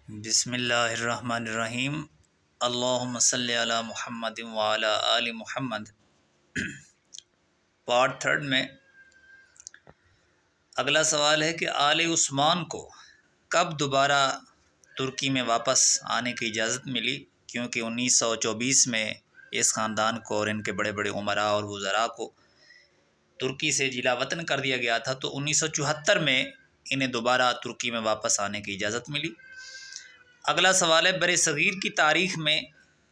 بسم اللہ الرحمن الرحیم۔ اللہم صلی علی محمد وعلی آل محمد۔ پارٹ تھرڈ میں اگلا سوال ہے کہ آل عثمان کو کب دوبارہ ترکی میں واپس آنے کی اجازت ملی، کیونکہ 1924 میں اس خاندان کو اور ان کے بڑے بڑے امراء اور وزراء کو ترکی سے جلا وطن کر دیا گیا تھا، تو 1974 میں انہیں دوبارہ ترکی میں واپس آنے کی اجازت ملی۔ اگلا سوال ہے بر صغیر کی تاریخ میں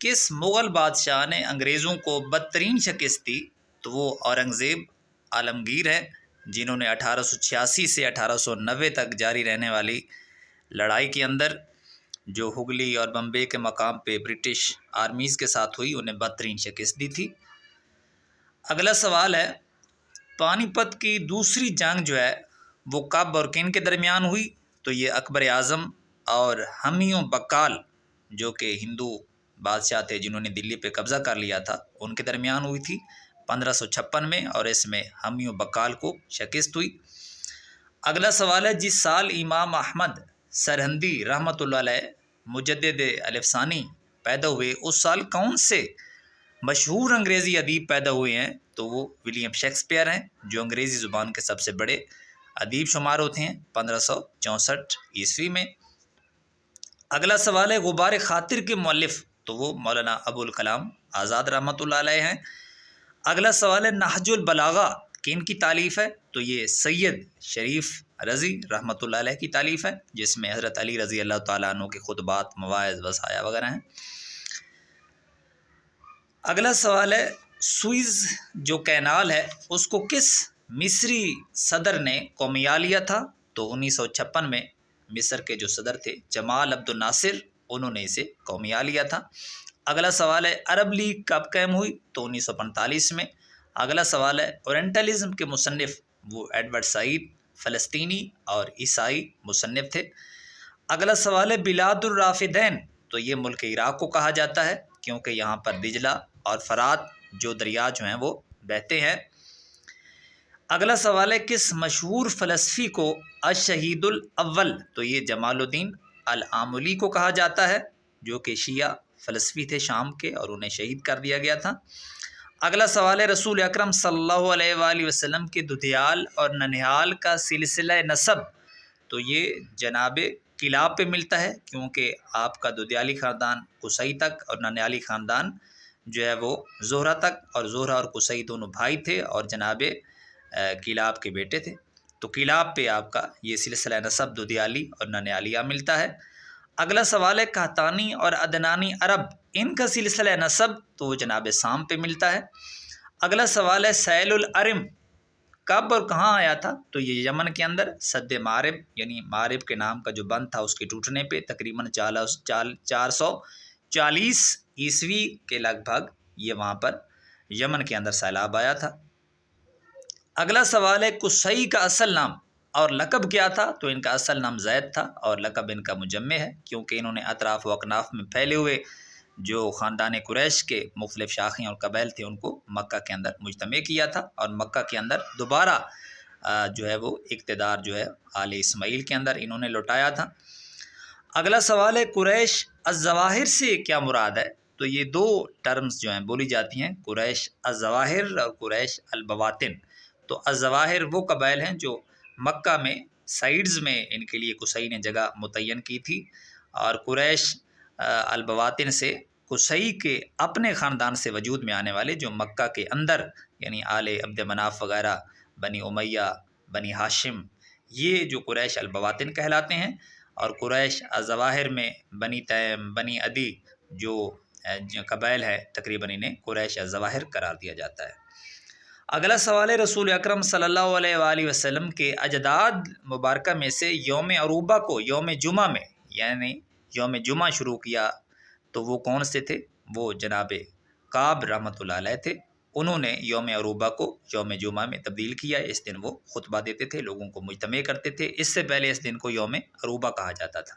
کس مغل بادشاہ نے انگریزوں کو بدترین شکست دی؟ تو وہ اورنگزیب عالمگیر ہے، جنہوں نے 1886 سے 1890 تک جاری رہنے والی لڑائی کے اندر جو ہگلی اور بمبے کے مقام پہ برٹش آرمیز کے ساتھ ہوئی، انہیں بدترین شکست دی تھی۔ اگلا سوال ہے پانی پت کی دوسری جنگ جو ہے وہ کب اور کن کے درمیان ہوئی؟ تو یہ اکبر اعظم اور ہمیوں بکال جو کہ ہندو بادشاہ تھے جنہوں نے دلی پہ قبضہ کر لیا تھا، ان کے درمیان ہوئی تھی 1556 میں، اور اس میں ہمیوں بکال کو شکست ہوئی۔ اگلا سوال ہے جس سال امام احمد سرہندی رحمۃ اللہ علیہ مجدد الف ثانی پیدا ہوئے، اس سال کون سے مشہور انگریزی ادیب پیدا ہوئے ہیں؟ تو وہ ولیم شیکسپیئر ہیں، جو انگریزی زبان کے سب سے بڑے ادیب شمار ہوتے ہیں 1564 عیسوی میں۔ اگلا سوال ہے غبار خاطر کے مؤلف؟ تو وہ مولانا ابوالکلام آزاد رحمۃ اللہ علیہ ہیں۔ اگلا سوال ہے نہج البلاغہ کن کی تالیف ہے؟ تو یہ سید شریف رضی رحمۃ اللہ علیہ کی تالیف ہے، جس میں حضرت علی رضی اللہ تعالیٰ عنہ کے خطبات، مواعظ، وصایا وغیرہ ہیں۔ اگلا سوال ہے سوئز جو کینال ہے اس کو کس مصری صدر نے قومیہ لیا تھا؟ تو 1956 میں مصر کے جو صدر تھے جمال عبد الناصر، انہوں نے اسے قومیہ لیا تھا۔ اگلا سوال ہے عرب لیگ کب قائم ہوئی؟ تو 1945 میں۔ اگلا سوال ہے اورینٹلزم کے مصنف؟ وہ ایڈورڈ سعید فلسطینی اور عیسائی مصنف تھے۔ اگلا سوال ہے بلاد الرافدین؟ تو یہ ملک عراق کو کہا جاتا ہے، کیونکہ یہاں پر دجلہ اور فرات جو دریا جو ہیں وہ بہتے ہیں۔ اگلا سوال ہے کس مشہور فلسفی کو الشہید الاول؟ تو یہ جمال الدین العاملی کو کہا جاتا ہے، جو کہ شیعہ فلسفی تھے شام کے، اور انہیں شہید کر دیا گیا تھا۔ اگلا سوال ہے رسول اکرم صلی اللہ علیہ وآلہ وسلم کے ددھیال اور ننہال کا سلسلہ نسب؟ تو یہ جناب کلاب پہ ملتا ہے، کیونکہ آپ کا ددھیالی خاندان قصی تک اور ننہالی خاندان جو ہے وہ زہرہ تک، اور زہرہ اور قصی دونوں بھائی تھے اور جناب کلاب کے بیٹے تھے، تو کلاب پہ آپ کا یہ سلسلہ نسب ددھیالی اور ننہالیہ ملتا ہے۔ اگلا سوال ہے قحطانی اور عدنانی عرب ان کا سلسلہ نسب؟ تو وہ جناب سام پہ ملتا ہے۔ اگلا سوال ہے سیل العرم کب اور کہاں آیا تھا؟ تو یہ یمن کے اندر سد مارب، یعنی مارب کے نام کا جو بند تھا اس کے ٹوٹنے پہ تقریباً 440 عیسوی کے لگ بھگ یہ وہاں پر یمن کے اندر سیلاب آیا تھا۔ اگلا سوال ہے قصی کا اصل نام اور لقب کیا تھا؟ تو ان کا اصل نام زید تھا اور لقب ان کا مجمع ہے، کیونکہ انہوں نے اطراف و اکناف میں پھیلے ہوئے جو خاندان قریش کے مختلف شاخیں اور قبائل تھے ان کو مکہ کے اندر مجتمع کیا تھا، اور مکہ کے اندر دوبارہ جو ہے وہ اقتدار جو ہے آل اسماعیل کے اندر انہوں نے لوٹایا تھا۔ اگلا سوال ہے قریش الظواہر سے کیا مراد ہے؟ تو یہ دو ٹرمز جو ہیں بولی جاتی ہیں، قریش الظواہر اور قریش البواطن۔ تو الظواہر وہ قبائل ہیں جو مکہ میں سائیڈز میں ان کے لیے قصی نے جگہ متعین کی تھی، اور قریش البواطن سے قصی کے اپنے خاندان سے وجود میں آنے والے جو مکہ کے اندر، یعنی آل عبد مناف وغیرہ، بنی امیہ، بنی ہاشم، یہ جو قریش البواطن کہلاتے ہیں، اور قریش الظواہر میں بنی تیم، بنی عدی جو قبائل ہے تقریباً انہیں قریش الظواہر قرار دیا جاتا ہے۔ اگلا سوال ہے رسول اکرم صلی اللہ علیہ وآلہ وسلم کے اجداد مبارکہ میں سے یوم عروبہ کو یوم جمعہ میں، یعنی یوم جمعہ شروع کیا تو وہ کون سے تھے؟ وہ جناب کعب رحمۃ اللہ علیہ تھے، انہوں نے یوم عروبہ کو یوم جمعہ میں تبدیل کیا۔ اس دن وہ خطبہ دیتے تھے، لوگوں کو مجتمع کرتے تھے، اس سے پہلے اس دن کو یوم عروبہ کہا جاتا تھا۔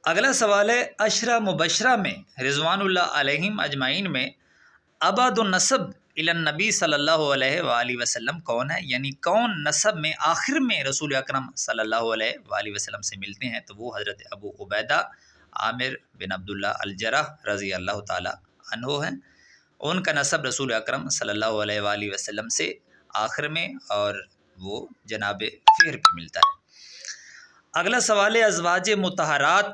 اگلا سوال ہے عشرہ مبشرہ میں رضوان اللہ علیہم اجمعین میں ابعد النسب النبی صلی اللہ علیہ وآلہ وسلم کون ہے، یعنی کون نسب میں آخر میں رسول اکرم صلی اللہ علیہ وآلہ وسلم سے ملتے ہیں، تو وہ حضرت ابو عبیدہ عامر بن عبداللہ الجرح رضی اللہ تعالی عنہ ہیں۔ ان کا نسب رسول اکرم صلی اللہ علیہ وآلہ وسلم سے آخر میں اور وہ جناب فہر پہ ملتا ہے۔ اگلا سوال ہے ازواج مطہرات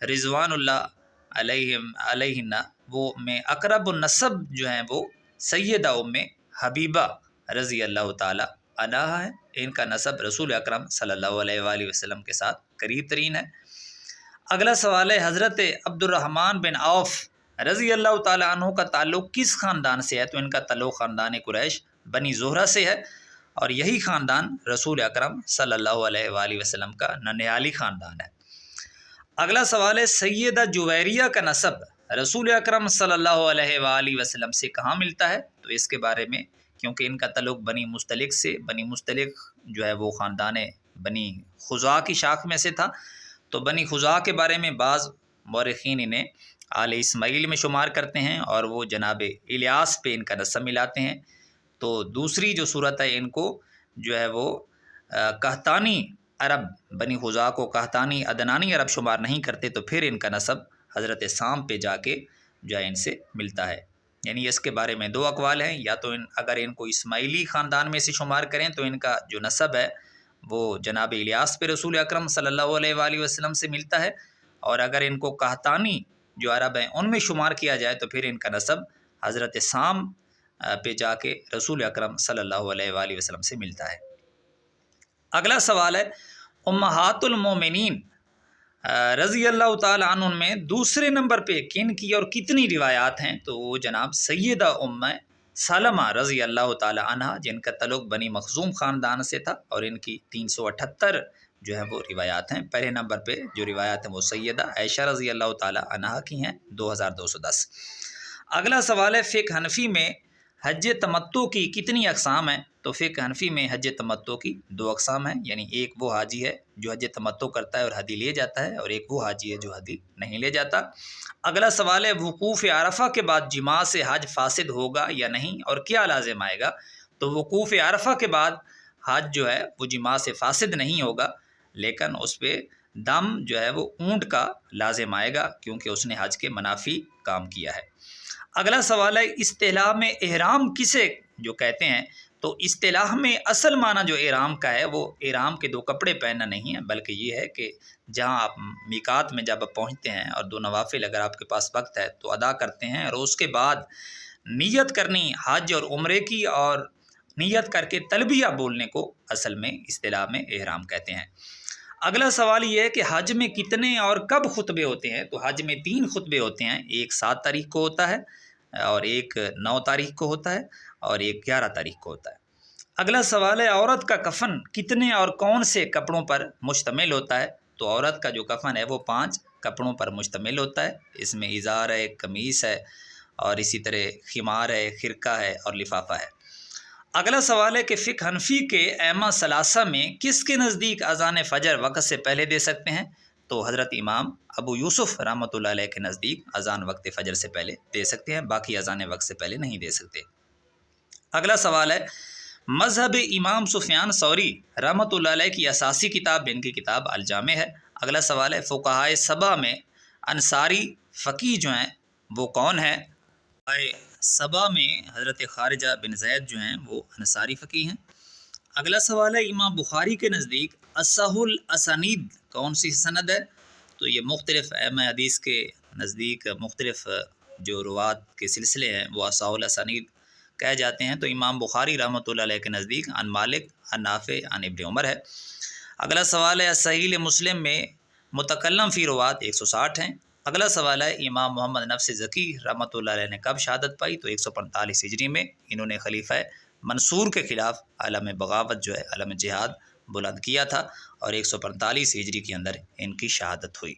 رضوان اللہ علیہن وہ میں اقرب النسب جو ہیں وہ سیدہ ام حبیبہ رضی اللہ تعالی عنہا ہے۔ ان کا نسب رسول اکرم صلی اللہ علیہ وآلہ وسلم کے ساتھ قریب ترین ہے۔ اگلا سوال ہے حضرت عبد الرحمن بن عوف رضی اللہ تعالی عنہ کا تعلق کس خاندان سے ہے، تو ان کا تعلق خاندان قریش بنی زہرہ سے ہے، اور یہی خاندان رسول اکرم صلی اللہ علیہ وآلہ وسلم کا ننیالی خاندان ہے۔ اگلا سوال ہے سیدہ جویریہ کا نسب رسول اکرم صلی اللہ علیہ وآلہ وسلم سے کہاں ملتا ہے، تو اس کے بارے میں کیونکہ ان کا تعلق بنی مستلق سے، بنی مستلق جو ہے وہ خاندان بنی خزاع کی شاخ میں سے تھا، تو بنی خزاع کے بارے میں بعض مورخین انہیں آل اسماعیل میں شمار کرتے ہیں اور وہ جناب الیاس پہ ان کا نسب ملاتے ہیں۔ تو دوسری جو صورت ہے ان کو جو ہے وہ قحطانی عرب بنی خزاع کو قحطانی عدنانی عرب شمار نہیں کرتے، تو پھر ان کا نسب حضرت سام پہ جا کے جو ہے ان سے ملتا ہے۔ یعنی اس کے بارے میں دو اقوال ہیں، یا تو اگر ان کو اسماعیلی خاندان میں سے شمار کریں تو ان کا جو نسب ہے وہ جناب الیاس پہ رسول اکرم صلی اللہ علیہ وآلہ وسلم سے ملتا ہے، اور اگر ان کو قحطانی جو عرب ہیں ان میں شمار کیا جائے تو پھر ان کا نسب حضرت سام پہ جا کے رسول اکرم صلی اللہ علیہ وآلہ وسلم سے ملتا ہے۔ اگلا سوال ہے امہات المومنین رضی اللہ تعالی عنہ میں دوسرے نمبر پہ کن کی اور کتنی روایات ہیں، تو وہ جناب سیدہ ام سلمہ رضی اللہ تعالی عنہ جن کا تعلق بنی مخزوم خاندان سے تھا، اور ان کی 378 جو ہیں وہ روایات ہیں۔ پہلے نمبر پہ جو روایات ہیں وہ سیدہ عائشہ رضی اللہ تعالی عنہ کی ہیں 2210۔ اگلا سوال ہے فقہ حنفی میں حج تمتع کی کتنی اقسام ہیں، تو فقہ حنفی میں حج تمتع کی 2 اقسام ہیں، یعنی ایک وہ حاجی ہے جو حج تمتع کرتا ہے اور ہدی لے جاتا ہے، اور ایک وہ حاجی ہے جو ہدی نہیں لے جاتا۔ اگلا سوال ہے وقوف عرفہ کے بعد جماع سے حج فاسد ہوگا یا نہیں اور کیا لازم آئے گا، تو وقوف عرفہ کے بعد حج جو ہے وہ جماع سے فاسد نہیں ہوگا، لیکن اس پہ دم جو ہے وہ اونٹ کا لازم آئے گا کیونکہ اس نے حج کے منافی کام کیا ہے۔ اگلا سوال ہے اصطلاح میں احرام کسے جو کہتے ہیں، تو اصطلاح میں اصل معنی جو احرام کا ہے وہ احرام کے 2 کپڑے پہننا نہیں ہے، بلکہ یہ ہے کہ جہاں آپ میقات میں جب آپ پہنچتے ہیں اور 2 نوافل اگر آپ کے پاس وقت ہے تو ادا کرتے ہیں، اور اس کے بعد نیت کرنی حج اور عمرے کی، اور نیت کر کے تلبیہ بولنے کو اصل میں اصطلاح میں احرام کہتے ہیں۔ اگلا سوال یہ ہے کہ حج میں کتنے اور کب خطبے ہوتے ہیں، تو حج میں 3 خطبے ہوتے ہیں، ایک 7 تاریخ کو ہوتا ہے، اور ایک 9 تاریخ کو ہوتا ہے، اور ایک 11 تاریخ کو ہوتا ہے۔ اگلا سوال ہے عورت کا کفن کتنے اور کون سے کپڑوں پر مشتمل ہوتا ہے، تو عورت کا جو کفن ہے وہ 5 کپڑوں پر مشتمل ہوتا ہے، اس میں ازار ہے، قمیص ہے، اور اسی طرح خمار ہے، خرقہ ہے اور لفافہ ہے۔ اگلا سوال ہے کہ فقہ حنفی کے ائمہ ثلاثہ میں کس کے نزدیک اذان فجر وقت سے پہلے دے سکتے ہیں، تو حضرت امام ابو یوسف رحمۃ اللہ علیہ کے نزدیک اذان وقت فجر سے پہلے دے سکتے ہیں، باقی اذان وقت سے پہلے نہیں دے سکتے۔ اگلا سوال ہے مذہب امام سفیان ثوری رحمۃ اللہ علیہ کی اساسی کتاب ان کی کتاب الجامع ہے۔ اگلا سوال ہے فقہائے 7 میں انصاری فقیہ جو ہیں وہ کون ہیں، فقہائے 7 میں حضرت خارجہ بن زید جو ہیں وہ انصاری فقیہ ہیں۔ اگلا سوال ہے امام بخاری کے نزدیک اصح الاسانید کون سی سند ہے، تو یہ مختلف ائمہ حدیث کے نزدیک مختلف جو روات کے سلسلے ہیں وہ اصح الاسانید کہے جاتے ہیں، تو امام بخاری رحمۃ اللہ علیہ کے نزدیک عن مالک عن نافع عن ابن عمر ہے۔ اگلا سوال ہے صحیح مسلم میں متکلم فی روات 160 ہیں۔ اگلا سوال ہے امام محمد نفس ذکی رحمۃ اللہ علیہ نے کب شہادت پائی، تو 145 ہجری میں انہوں نے خلیفہ منصور کے خلاف علم بغاوت جو ہے علم جہاد بلند کیا تھا، اور 145 ہجری کے اندر ان کی شہادت ہوئی۔